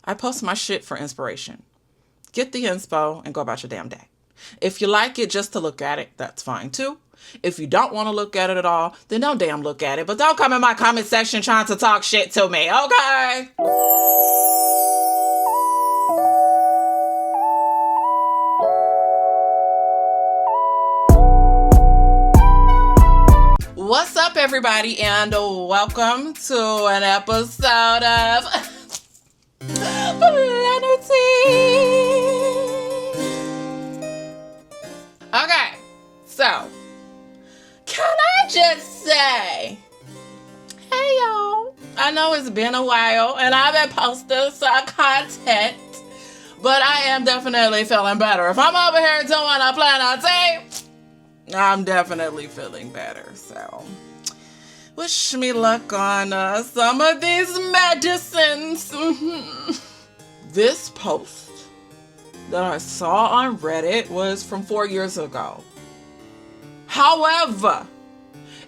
I post my shit for inspiration. Get the inspo and go about your damn day. If you like it just to look at it, that's fine too. If you don't want to look at it at all, then don't damn look at it. But don't come in my comment section trying to talk shit to me, okay? What's up, everybody, and welcome to an episode of Plannerzoid. Okay, so can I just say, hey y'all, I know it's been a while and I've been posting some content, but I am definitely feeling better. If I'm over here doing a Plannerzoid, I'm definitely feeling better, so wish me luck on some of these medicines. This post that I saw on Reddit was from 4 years ago. However,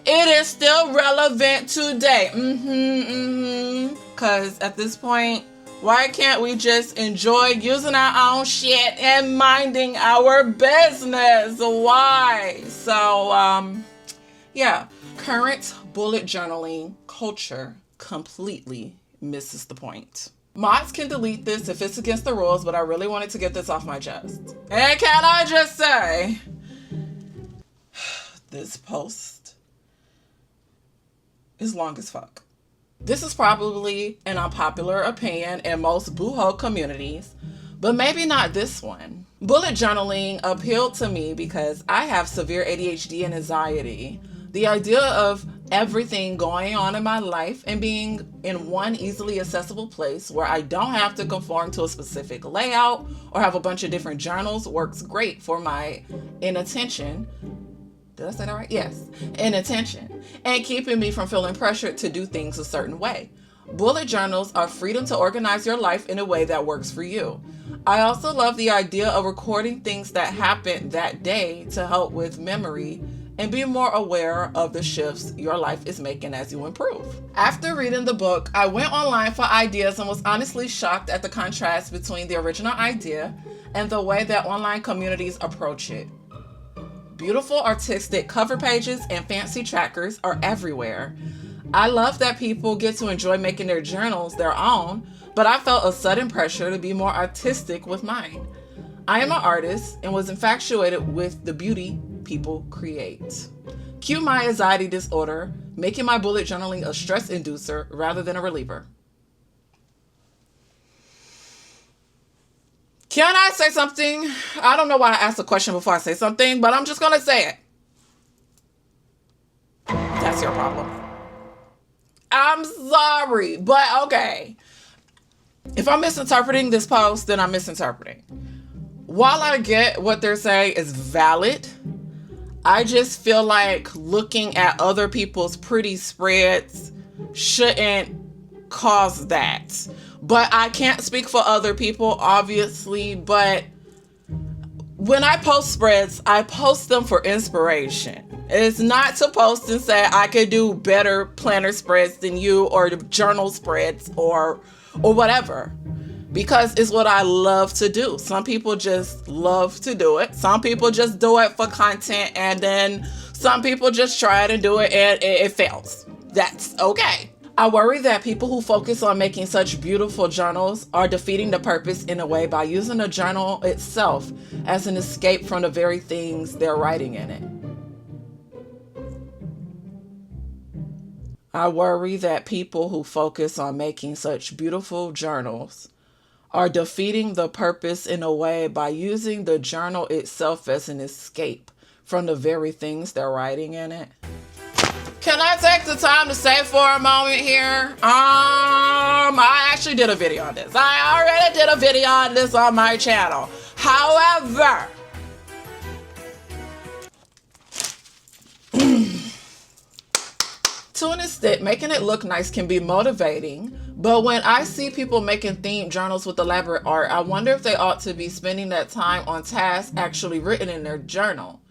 it is still relevant today. Because at this point, why can't we just enjoy using our own shit and minding our business? Why? So, yeah, current bullet journaling culture completely misses the point. Mods can delete this if it's against the rules, but I really wanted to get this off my chest. And can I just say, this post is long as fuck. This is probably an unpopular opinion in most boohoo communities, but maybe not this one. Bullet journaling appealed to me because I have severe ADHD and anxiety. The idea of everything going on in my life and being in one easily accessible place where I don't have to conform to a specific layout or have a bunch of different journals works great for my inattention. Did I say that right? Yes. Inattention. And keeping me from feeling pressured to do things a certain way. Bullet journals are freedom to organize your life in a way that works for you. I also love the idea of recording things that happened that day to help with memory and be more aware of the shifts your life is making as you improve. After reading the book, I went online for ideas and was honestly shocked at the contrast between the original idea and the way that online communities approach it. Beautiful artistic cover pages and fancy trackers are everywhere. I love that people get to enjoy making their journals their own, but I felt a sudden pressure to be more artistic with mine. I am an artist and was infatuated with the beauty people create. Cue my anxiety disorder, making my bullet journaling a stress inducer rather than a reliever. Can I say something? I don't know why I asked a question before I say something, but I'm just going to say it. That's your problem. I'm sorry, but okay. If I'm misinterpreting this post, then I'm misinterpreting. While I get what they're saying is valid, I just feel like looking at other people's pretty spreads shouldn't cause that. But I can't speak for other people, obviously, but when I post spreads, I post them for inspiration. It's not to post and say I could do better planner spreads than you or the journal spreads or whatever. Because it's what I love to do. Some people just love to do it. Some people just do it for content, and then some people just try it and do it and it fails. That's okay. I worry that people who focus on making such beautiful journals are defeating the purpose in a way by using the journal itself as an escape from the very things they're writing in it. I worry that people who focus on making such beautiful journals are defeating the purpose in a way by using the journal itself as an escape from the very things they're writing in it. Can I take the time to say for a moment here? I actually did a video on this. I already did a video on this on my channel. However, to an extent, making it look nice can be motivating, but when I see people making themed journals with elaborate art, I wonder if they ought to be spending that time on tasks actually written in their journal.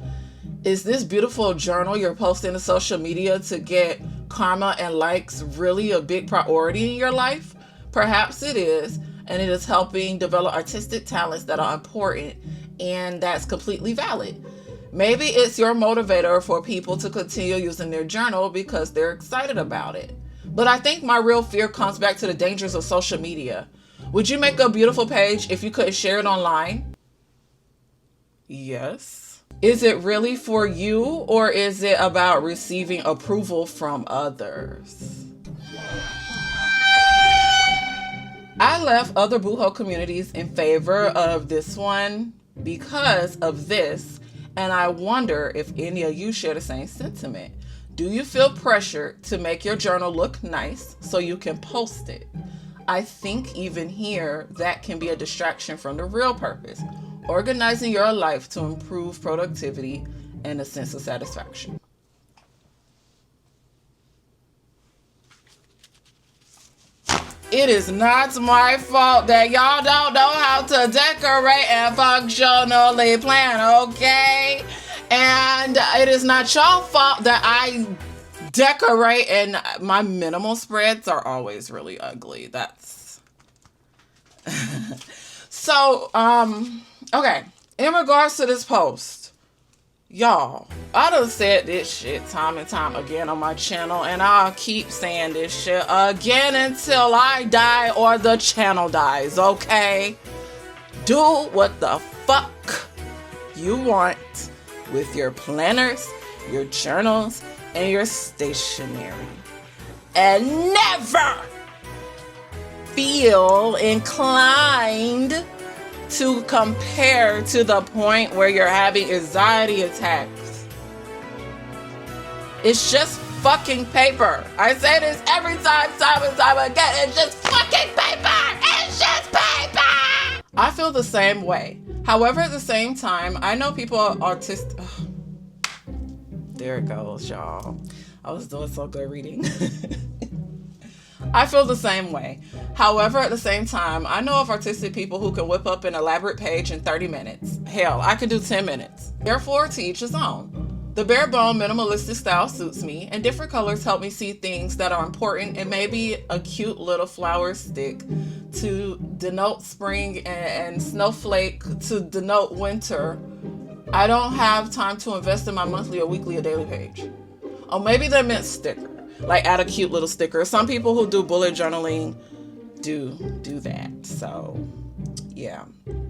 Is this beautiful journal you're posting to social media to get karma and likes really a big priority in your life? Perhaps it is, and it is helping develop artistic talents that are important, and that's completely valid. Maybe it's your motivator for people to continue using their journal because they're excited about it. But I think my real fear comes back to the dangers of social media. Would you make a beautiful page if you couldn't share it online? Yes. Is it really for you, or is it about receiving approval from others? I left other Boohoo communities in favor of this one because of this, and I wonder if any of you share the same sentiment. Do you feel pressured to make your journal look nice so you can post it? I think even here, that can be a distraction from the real purpose, organizing your life to improve productivity and a sense of satisfaction. It is not my fault that y'all don't know how to decorate and functionally plan, okay? And it is not your fault that I decorate and my minimal spreads are always really ugly. That's so okay, in regards to this post, y'all, I done said this shit time and time again on my channel, and I'll keep saying this shit again until I die or the channel dies, okay? Do what the fuck you want with your planners, your journals, and your stationery. And never feel inclined to compare to the point where you're having anxiety attacks. It's just fucking paper. I say this every time and time again. It's just fucking paper. It's just paper. I feel the same way. However, at the same time, I know people are autistic. There it goes, y'all. I was doing so good reading. I feel the same way. However, at the same time, I know of artistic people who can whip up an elaborate page in 30 minutes. Hell, I can do 10 minutes. Therefore, to each his own. The bare bone minimalistic style suits me, and different colors help me see things that are important, and maybe a cute little flower stick to denote spring and snowflake to denote winter. I don't have time to invest in my monthly or weekly or daily page. Or maybe they meant sticker. Like add a cute little sticker. Some people who do bullet journaling do that. So yeah,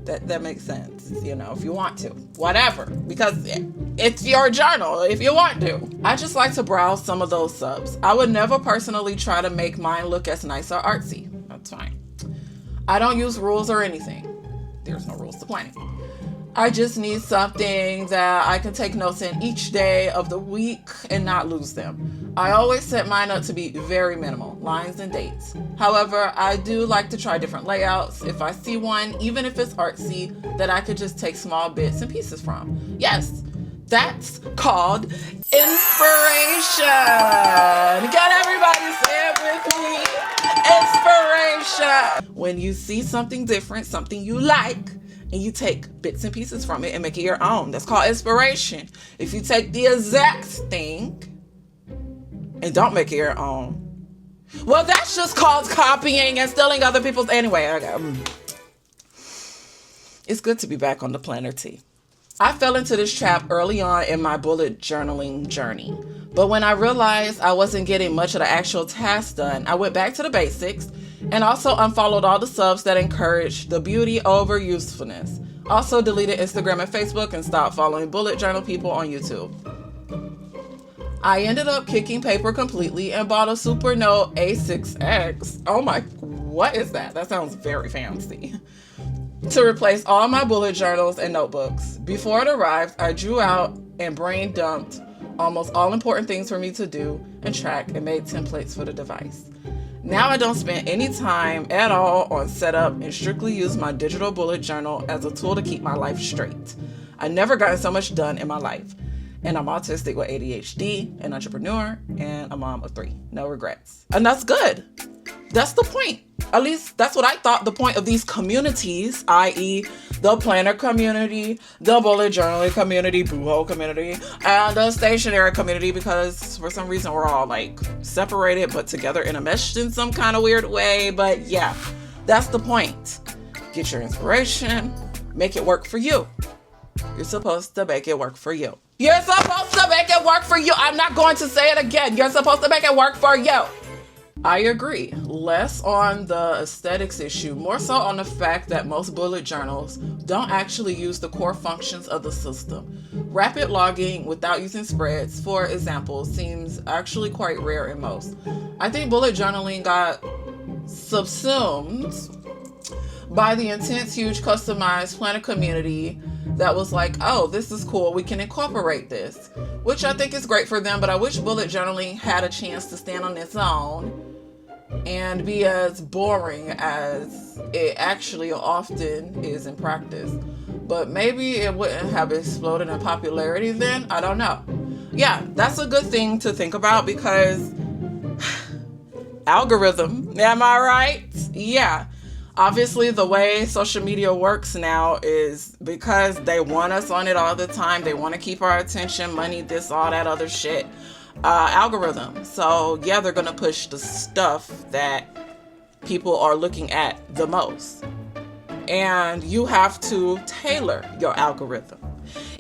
that makes sense. You know, if you want to, whatever, because it's your journal if you want to. I just like to browse some of those subs. I would never personally try to make mine look as nice or artsy. That's fine. I don't use rules or anything. There's no rules to planning. I just need something that I can take notes in each day of the week and not lose them. I always set mine up to be very minimal, lines and dates. However, I do like to try different layouts if I see one, even if it's artsy, that I could just take small bits and pieces from. Yes, that's called inspiration. Can everybody say it with me? Inspiration. When you see something different, something you like, and you take bits and pieces from it and make it your own. That's called inspiration. If you take the exact thing and don't make it your own, well, that's just called copying and stealing other people's. Anyway, it's good to be back on the planner tea. I fell into this trap early on in my bullet journaling journey. But when I realized I wasn't getting much of the actual task done, I went back to the basics and also unfollowed all the subs that encouraged the beauty over usefulness. Also deleted Instagram and Facebook and stopped following bullet journal people on YouTube. I ended up kicking paper completely and bought a Supernote A6X. Oh my, what is that? That sounds very fancy. To replace all my bullet journals and notebooks. Before it arrived, I drew out and brain dumped almost all important things for me to do and track and made templates for the device. Now I don't spend any time at all on setup and strictly use my digital bullet journal as a tool to keep my life straight. I've never gotten so much done in my life. And I'm autistic with ADHD, an entrepreneur, and a mom of 3. No regrets. And that's good. That's the point. At least that's what I thought the point of these communities, i.e. the planner community, the bullet journaling community, Boohoo community, and the stationery community, because for some reason we're all like separated but together and enmeshed in some kind of weird way. But yeah, That's the point. Get your inspiration, make it work for you. You're supposed to make it work for you. You're supposed to make it work for you. I'm not going to say it again. You're supposed to make it work for you. I agree. Less on the aesthetics issue, more so on the fact that most bullet journals don't actually use the core functions of the system. Rapid logging without using spreads, for example, seems actually quite rare in most. I think bullet journaling got subsumed by the intense, huge, customized planner community that was like, oh, this is cool, we can incorporate this, which I think is great for them, but I wish bullet journaling had a chance to stand on its own and be as boring as it actually often is in practice. But maybe it wouldn't have exploded in popularity then. I don't know. Yeah, that's a good thing to think about because algorithm, am I right? Yeah. Obviously, the way social media works now is because they want us on it all the time. They want to keep our attention, money, this, all that other shit. Algorithm. So yeah, they're gonna push the stuff that people are looking at the most, and you have to tailor your algorithm.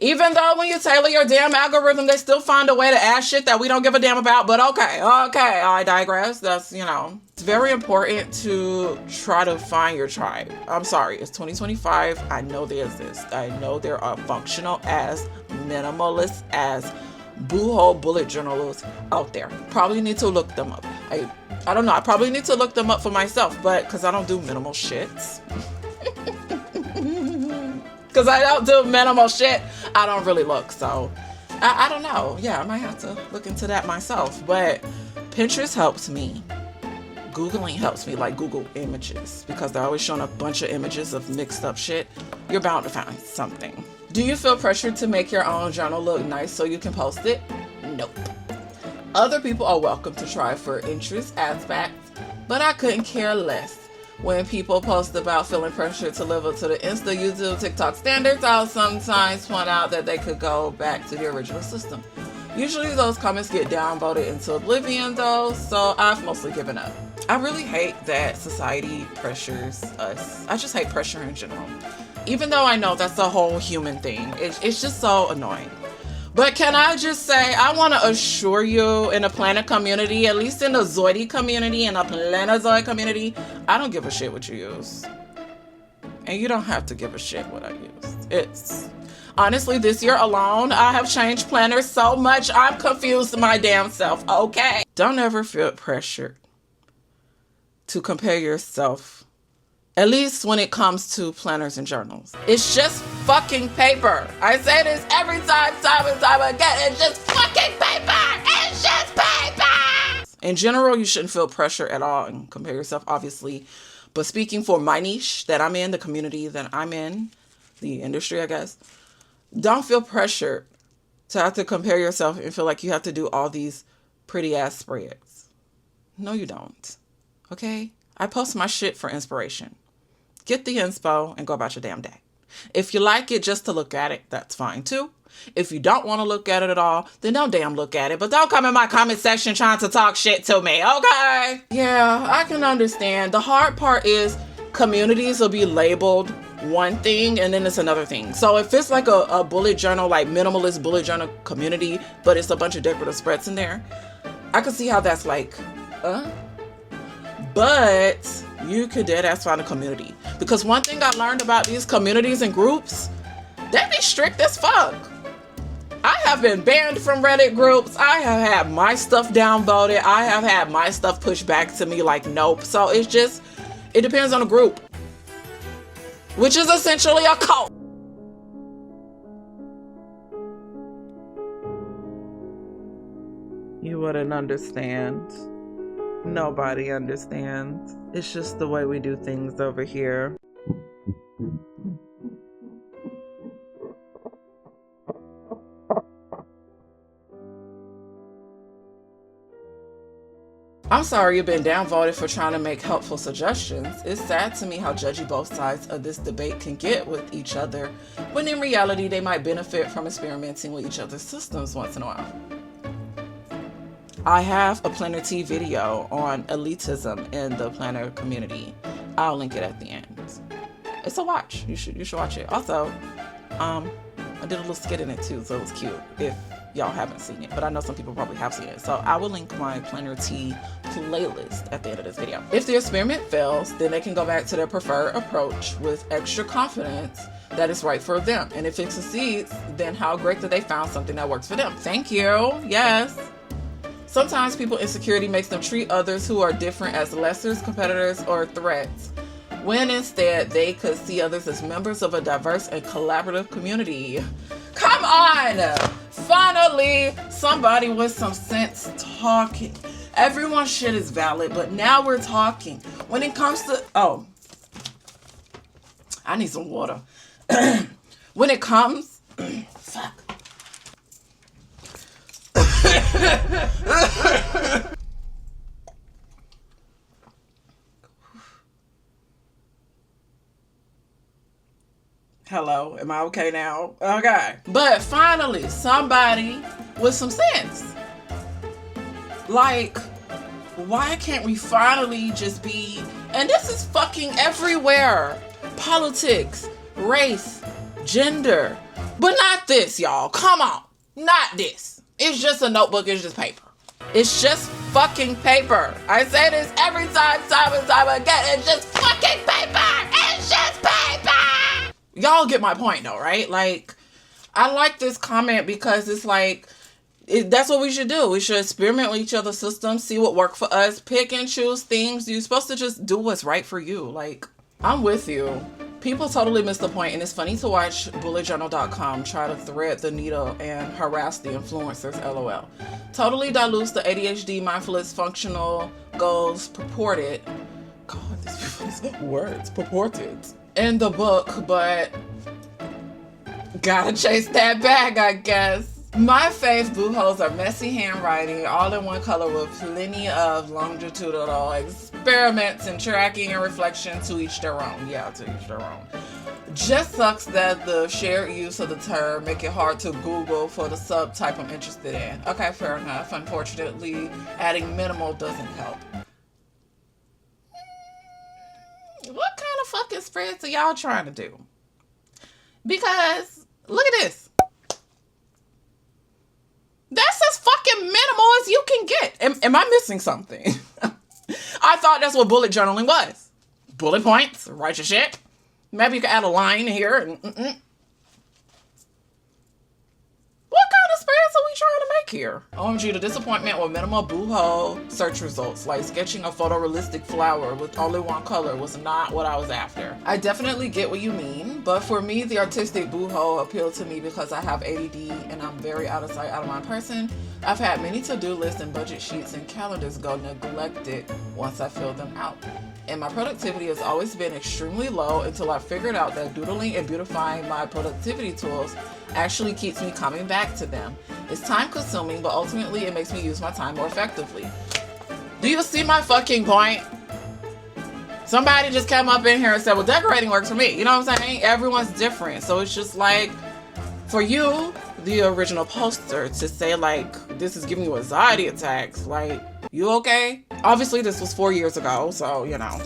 Even though when you tailor your damn algorithm, they still find a way to add shit that we don't give a damn about. But okay, I digress. That's, it's very important to try to find your tribe. I'm sorry, it's 2025. I know they exist. I know there are functional as minimalist as boohole bullet journalists out there. Probably need to look them up. I don't know. I probably need to look them up for myself, but because I don't do minimal shits. Because I don't do minimal shit, I don't really look. So I don't know. Yeah, I might have to look into that myself. But Pinterest helps me. Googling helps me, like Google images, because they're always showing a bunch of images of mixed up shit. You're bound to find something. Do you feel pressured to make your own journal look nice so you can post it? Nope. Other people are welcome to try for interest aspects, but I couldn't care less. When people post about feeling pressured to live up to the Insta, YouTube, TikTok standards, I'll sometimes point out that they could go back to the original system. Usually those comments get downvoted into oblivion though, so I've mostly given up. I really hate that society pressures us. I just hate pressure in general. Even though I know that's a whole human thing, it's just so annoying. But can I just say, I want to assure you in the planner community, at least in the Zoidy community and the Plannerzoid community, I don't give a shit what you use. And you don't have to give a shit what I use. Honestly, this year alone, I have changed planners so much, I'm confused my damn self, okay? Don't ever feel pressured to compare yourself, at least when it comes to planners and journals. It's just fucking paper. I say this every time and time again. It's just fucking paper. It's just paper. In general, you shouldn't feel pressure at all and compare yourself, obviously. But speaking for my niche that I'm in, the community that I'm in, the industry, I guess, don't feel pressured to have to compare yourself and feel like you have to do all these pretty ass spreads. No, you don't. Okay? I post my shit for inspiration. Get the inspo and go about your damn day. If you like it just to look at it, that's fine too. If you don't want to look at it at all, then don't damn look at it. But don't come in my comment section trying to talk shit to me, okay? Yeah, I can understand. The hard part is communities will be labeled one thing and then it's another thing. So if it's like a bullet journal, like minimalist bullet journal community, but it's a bunch of decorative spreads in there, I can see how that's like, But you could dead ass find a community. Because one thing I learned about these communities and groups, they be strict as fuck. I have been banned from Reddit groups. I have had my stuff downvoted. I have had my stuff pushed back to me like nope. So it's just, it depends on the group. Which is essentially a cult. You wouldn't understand. Nobody understands. It's just the way we do things over here. I'm sorry you've been downvoted for trying to make helpful suggestions. It's sad to me how judgy both sides of this debate can get with each other, when in reality they might benefit from experimenting with each other's systems once in a while. I have a Planner T video on elitism in the planner community. I'll link it at the end. It's a watch. You should watch it. Also, I did a little skit in it too, so it was cute if y'all haven't seen it, but I know some people probably have seen it. So I will link my Planner Tea playlist at the end of this video. If the experiment fails, then they can go back to their preferred approach with extra confidence that it's right for them. And if it succeeds, then how great that they found something that works for them. Thank you. Yes. Sometimes people insecurity makes them treat others who are different as lessers, competitors, or threats, when instead they could see others as members of a diverse and collaborative community. Come on! Finally, somebody with some sense talking. Everyone's shit is valid, but now we're talking. When it comes to... Oh. I need some water. When it comes... Fuck. Hello, am I okay now? Okay. But finally, somebody with some sense. Like, why can't we finally just be... And this is fucking everywhere. Politics, race, gender. But not this, y'all. Come on. Not this. It's just a notebook. It's just paper. It's just fucking paper. I say this every time and time again. It's just fucking paper. It's just paper. Y'all get my point though, right? Like, I like this comment because it's like, that's what we should do. We should experiment with each other's systems, see what works for us, pick and choose things. You're supposed to just do what's right for you. Like, I'm with you. People totally miss the point, and it's funny to watch bulletjournal.com try to thread the needle and harass the influencers, LOL. Totally dilutes the ADHD, mindfulness, functional goals purported. God, these people's words, purported in the book, but gotta chase that bag, I guess. My fave boo-hoes are messy handwriting, all in one color with plenty of longitudinal experiments and tracking and reflection, to each their own. Yeah, to each their own. Just sucks that the shared use of the term make it hard to Google for the subtype I'm interested in. Okay, fair enough. Unfortunately, adding minimal doesn't help. What kind of fucking spreads are y'all trying to do? Because, look at this. That's as fucking minimal as you can get. Am I missing something? I thought that's what bullet journaling was. Bullet points, write your shit. Maybe you can add a line here. And, What kind of spreads are we trying to make here? OMG, the disappointment with minimal boo-hole search results, like sketching a photorealistic flower with only one color, was not what I was after. I definitely get what you mean, but for me, the artistic boo-hole appealed to me because I have ADD and I'm very out of sight, out of mind person. I've had many to-do lists and budget sheets and calendars go neglected once I fill them out. And my productivity has always been extremely low until I figured out that doodling and beautifying my productivity tools actually keeps me coming back to them. It's time consuming, but ultimately it makes me use my time more effectively. Do you see my fucking point? Somebody just came up in here and said, well, decorating works for me. You know what I'm saying? Everyone's different. So it's just like, for you, the original poster, to say like, this is giving you anxiety attacks, like, you okay? Obviously this was 4 years ago, so you know.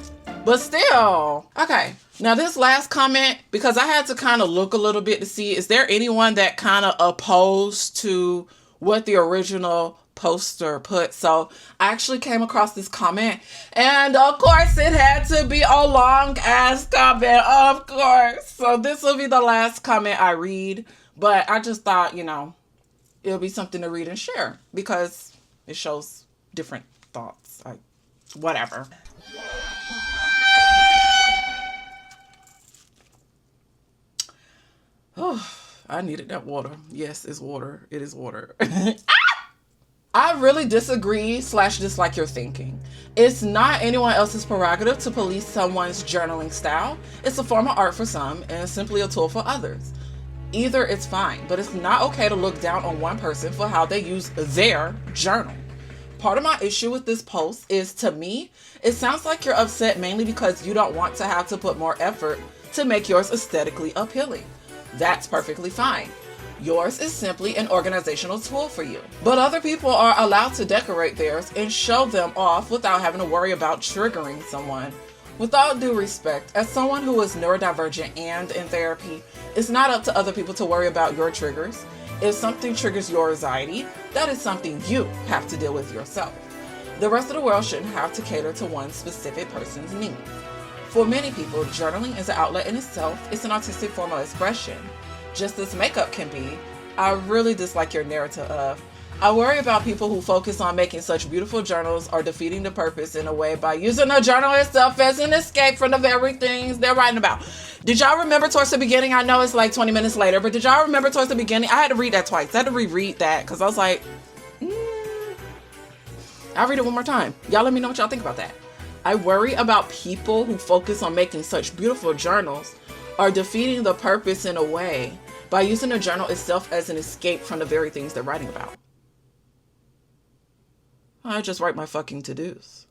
But still, okay. Now this last comment, because I had to kind of look a little bit to see, is there anyone that kind of opposed to what the original poster put? So I actually came across this comment, and of course it had to be a long ass comment, of course. So this will be the last comment I read, but I just thought, you know, it'll be something to read and share because it shows different thoughts, like whatever. Oh, I needed that water. Yes, it's water. It is water. I really disagree / dislike your thinking. It's not anyone else's prerogative to police someone's journaling style. It's a form of art for some and simply a tool for others. Either it's fine, but it's not okay to look down on one person for how they use their journal. Part of my issue with this post is, to me, it sounds like you're upset mainly because you don't want to have to put more effort to make yours aesthetically appealing. That's perfectly fine. Yours is simply an organizational tool for you. But other people are allowed to decorate theirs and show them off without having to worry about triggering someone With all due respect, as someone who is neurodivergent and in therapy, it's not up to other people to worry about your triggers. If something triggers your anxiety, that is something you have to deal with yourself. The rest of the world shouldn't have to cater to one specific person's needs. For many people, journaling is an outlet in itself. It's an artistic form of expression. Just as makeup can be. I really dislike your narrative of, I worry about people who focus on making such beautiful journals or defeating the purpose in a way by using the journal itself as an escape from the very things they're writing about. Did y'all remember towards the beginning? I know it's like 20 minutes later, but did y'all remember towards the beginning? I had to read that twice. I had to reread that because I was like, I'll read it one more time. Y'all let me know what y'all think about that. I worry about people who focus on making such beautiful journals or defeating the purpose in a way by using the journal itself as an escape from the very things they're writing about. I just write my fucking to-dos.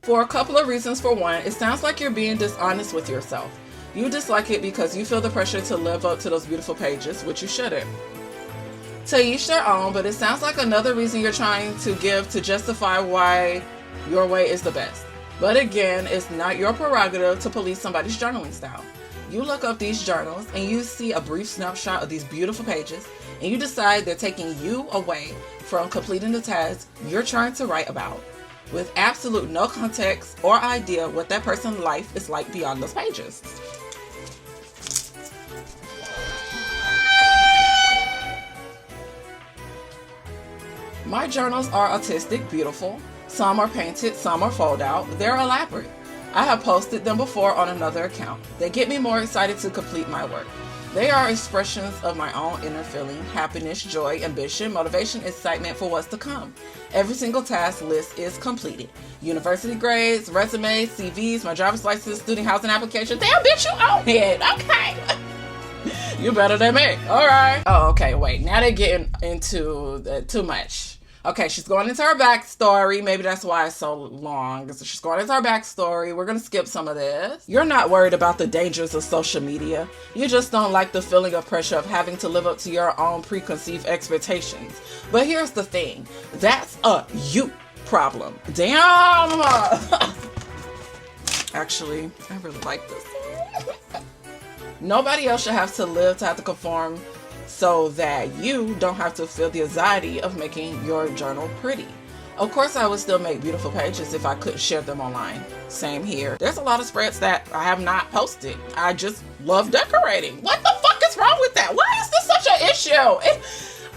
For a couple of reasons. For one, it sounds like you're being dishonest with yourself. You dislike it because you feel the pressure to live up to those beautiful pages, which you shouldn't. To each their own, but it sounds like another reason you're trying to give to justify why your way is the best. But again, it's not your prerogative to police somebody's journaling style. You look up these journals and you see a brief snapshot of these beautiful pages and you decide they're taking you away from completing the task you're trying to write about, with absolute no context or idea what that person's life is like beyond those pages. My journals are artistic, beautiful. Some are painted, some are fold out. They're elaborate. I have posted them before on another account. They get me more excited to complete my work. They are expressions of my own inner feeling, happiness, joy, ambition, motivation, excitement for what's to come. Every single task list is completed. University grades, resumes, CVs, my driver's license, student housing application. Damn, bitch, you own it. Okay. You better than me. All right. Oh, okay. Wait. Now they're getting into too much. Okay, she's going into her backstory. Maybe that's why it's so long. So she's going into her backstory. We're going to skip some of this. You're not worried about the dangers of social media. You just don't like the feeling of pressure of having to live up to your own preconceived expectations. But here's the thing. That's a you problem. Damn. Actually, I really like this. Nobody else should have to conform so that you don't have to feel the anxiety of making your journal pretty. Of course, I would still make beautiful pages if I couldn't share them online. Same here. There's a lot of spreads that I have not posted. I just love decorating. What the fuck is wrong with that? Why is this such an issue?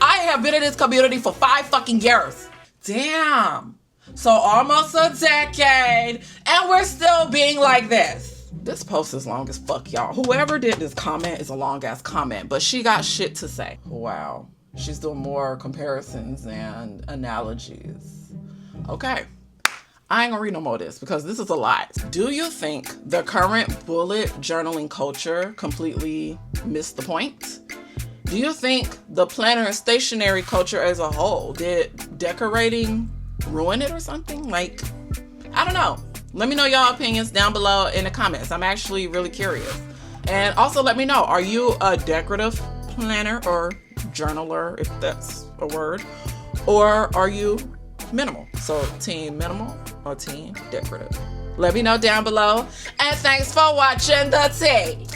I have been in this community for 5 fucking years. Damn. So almost a decade, and we're still being like this. This post is long as fuck, y'all. Whoever did this comment is a long ass comment, but she got shit to say. Wow. She's doing more comparisons and analogies. Okay. I ain't gonna read no more of this because this is a lot. Do you think the current bullet journaling culture completely missed the point? Do you think the planner and stationery culture as a whole, did decorating ruin it or something? Like, I don't know. Let me know y'all opinions down below in the comments. I'm actually really curious. And also let me know, are you a decorative planner or journaler, if that's a word? Or are you minimal? So team minimal or team decorative? Let me know down below. And thanks for watching the tea.